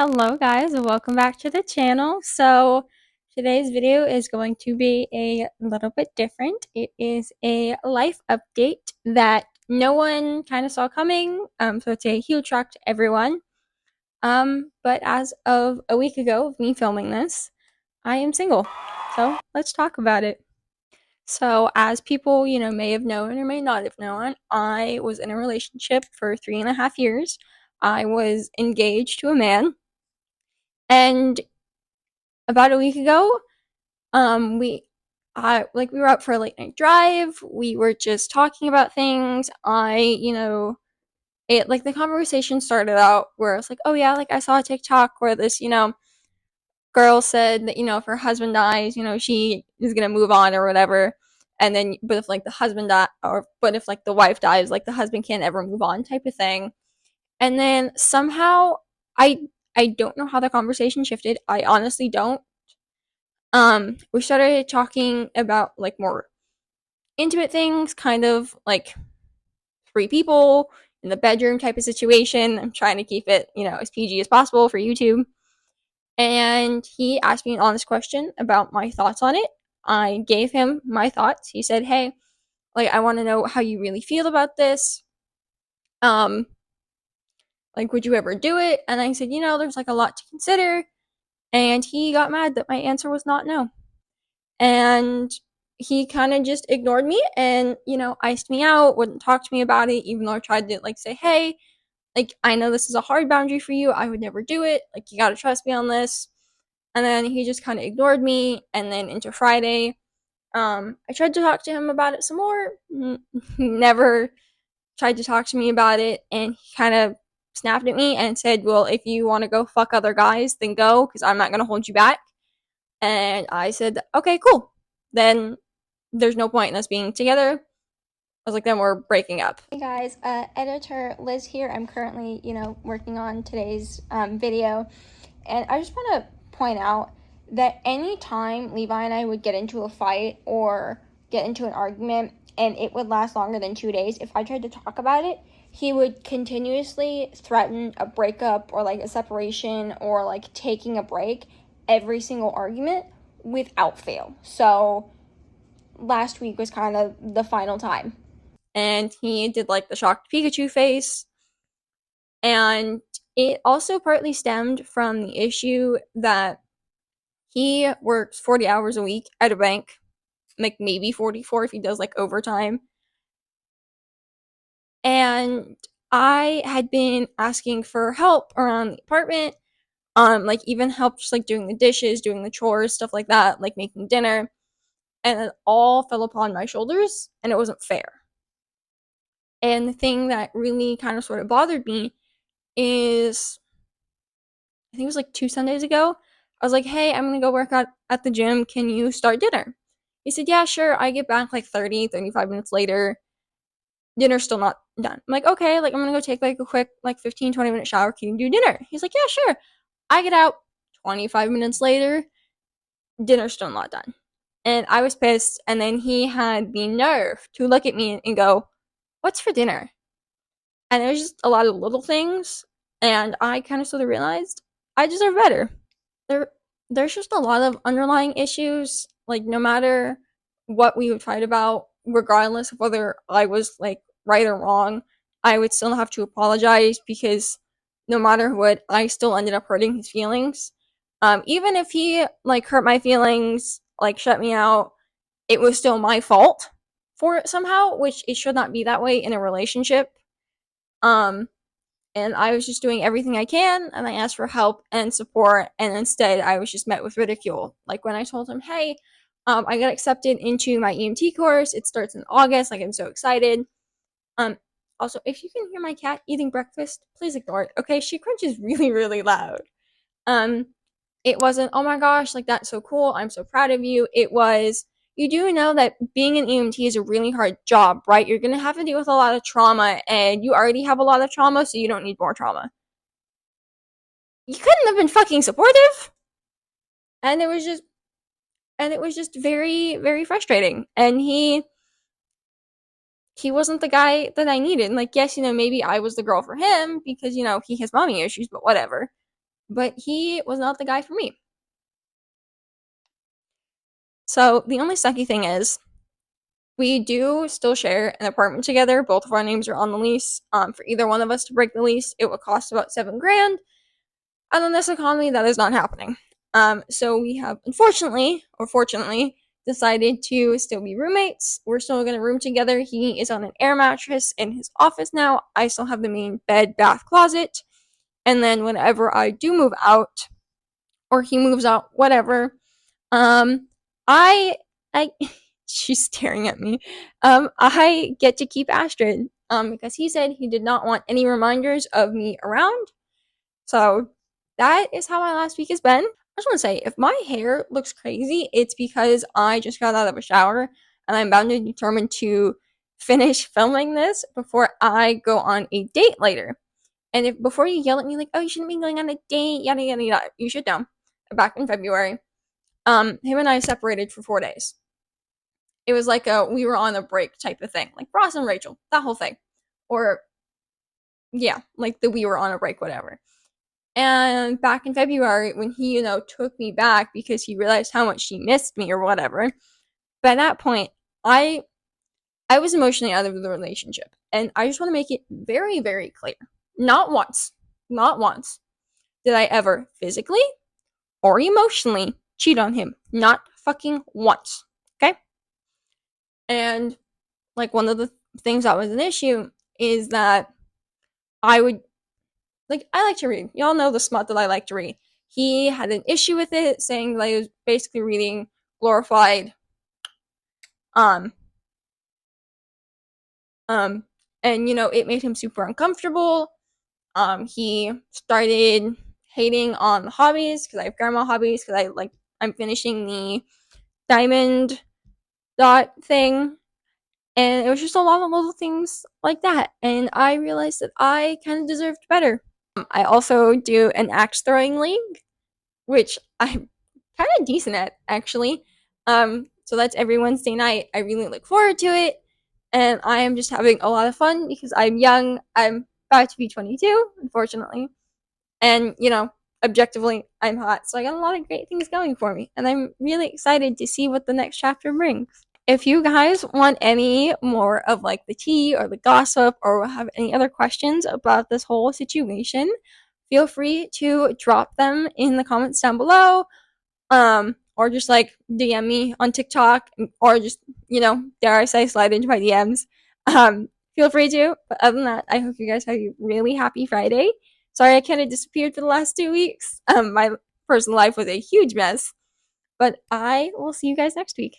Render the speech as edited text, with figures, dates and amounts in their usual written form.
Hello guys, and welcome back to the channel. So today's video is going to be a little bit different. It is a life update that no one kind of saw coming. So it's a huge shock to everyone. But as of a week ago of me filming this, I am single. So let's talk about it. So as people, may have known or may not have known, I was in a relationship for 3.5 years. I was engaged to a man. And about a week ago, we were out for a late night drive. We were just talking about things. The conversation started out where I was like, oh yeah, like I saw a TikTok where this, girl said that, if her husband dies, she is gonna move on or whatever. And then, but if like the husband die, or but if like the wife dies, like the husband can't ever move on, type of thing. And then somehow, I I don't know how the conversation shifted. I honestly don't. We started talking about like more intimate things, kind of like three people in the bedroom type of situation. I'm trying to keep it, as PG as possible for YouTube. And he asked me an honest question about my thoughts on it. I gave him my thoughts. He said, "Hey, like I want to know how you really feel about this. Um, like would you ever do it?" And I said, there's like a lot to consider. And he got mad that my answer was not no. And he kind of just ignored me and, iced me out, wouldn't talk to me about it, even though I tried to, like, say, hey, like, I know this is a hard boundary for you. I would never do it. Like, you gotta trust me on this. And then he just kind of ignored me. And then into Friday, I tried to talk to him about it some more. Never tried to talk to me about it. And he kind of snapped at me and said, well, if you want to go fuck other guys, then go, because I'm not going to hold you back. And I said, okay, cool. Then there's no point in us being together. I was like, then we're breaking up. Hey guys, editor Liz here. I'm currently, working on today's video, and I just want to point out that anytime Levi and I would get into a fight or get into an argument and it would last longer than 2 days, if I tried to talk about it, he would continuously threaten a breakup or like a separation or like taking a break every single argument without fail. So last week was kind of the final time. And he did like the shocked Pikachu face. And it also partly stemmed from the issue that he works 40 hours a week at a bank, like maybe 44 if he does like overtime. And I had been asking for help around the apartment, like even help just like doing the dishes, doing the chores, stuff like that, like making dinner. And it all fell upon my shoulders, and it wasn't fair. And the thing that really kind of sort of bothered me is, I think it was like 2 Sundays ago, I was like, hey, I'm gonna go work out at the gym. Can you start dinner? He said, yeah, sure. I get back like 35 minutes later. Dinner's still not done. I'm like, okay, like I'm gonna go take like a quick like 15, 20 minute shower. Can you do dinner? He's like, yeah, sure. I get out 25 minutes later. Dinner's still not done. And I was pissed. And then he had the nerve to look at me and go, what's for dinner? And there's just a lot of little things. And I kind of sort of realized I deserve better. There, there's just a lot of underlying issues. Like, no matter what we would fight about, regardless of whether I was like right or wrong, I would still have to apologize because no matter what, I still ended up hurting his feelings. Even if he like hurt my feelings, like shut me out, it was still my fault for it somehow, which it should not be that way in a relationship. Um, and I was just doing everything I can, and I asked for help and support, and instead I was just met with ridicule. Like when I told him, hey, I got accepted into my EMT course. It starts in August. Like I'm so excited. Um, Also, if you can hear my cat eating breakfast, please ignore it. Okay, she crunches really, really loud. Um, it wasn't, oh my gosh, like that's so cool. I'm so proud of you. It was, you do know that being an EMT is a really hard job, right? You're going to have to deal with a lot of trauma, and you already have a lot of trauma, so you don't need more trauma. You couldn't have been fucking supportive. And it was just very, very frustrating. And he wasn't the guy that I needed. And like, yes, maybe I was the girl for him because, he has mommy issues, but whatever. but he was not the guy for me. So the only sucky thing is, we do still share an apartment together. Both of our names are on the lease. For either one of us to break the lease, it would cost about $7,000. And in this economy, that is not happening. So we have, unfortunately or fortunately, decided to still be roommates. We're still gonna room together. He is on an air mattress in his office now. I still have the main bed, bath, closet. And then whenever I do move out, or he moves out, whatever, um, I, I, she's staring at me. I get to keep Astrid, because he said he did not want any reminders of me around. So that is how my last week has been. I just want to say, if my hair looks crazy, it's because I just got out of a shower and I'm bound and determined to finish filming this before I go on a date later. And if before you yell at me like, "Oh, you shouldn't be going on a date," yada yada yada, you should know. Back in February, him and I separated for 4 days. It was like we were on a break type of thing, like Ross and Rachel, that whole thing, or yeah, like the we were on a break, whatever. And back in February, when he, took me back because he realized how much he missed me or whatever, by that point, I I was emotionally out of the relationship. And I just want to make it very, very clear. Not once did I ever physically or emotionally cheat on him. Not fucking once. Okay? And like one of the things that was an issue is that I would I like to read. Y'all know the smut that I like to read. He had an issue with it, saying that I was basically reading glorified, um, um, and it made him super uncomfortable. He started hating on the hobbies because I have grandma hobbies because I'm finishing the diamond dot thing, and it was just a lot of little things like that. And I realized that I kind of deserved better. I also do an axe throwing league, which I'm kind of decent at actually. So that's every Wednesday night. I really look forward to it, and I am just having a lot of fun because I'm young. I'm about to be 22, unfortunately, and objectively, I'm hot. So I got a lot of great things going for me, and I'm really excited to see what the next chapter brings. If you guys want any more of like the tea or the gossip or have any other questions about this whole situation, feel free to drop them in the comments down below, or just like DM me on TikTok, or just dare I say, slide into my DMs. Feel free to. But other than that, I hope you guys have a really happy Friday. Sorry I kind of disappeared for the last 2 weeks. My personal life was a huge mess, but I will see you guys next week.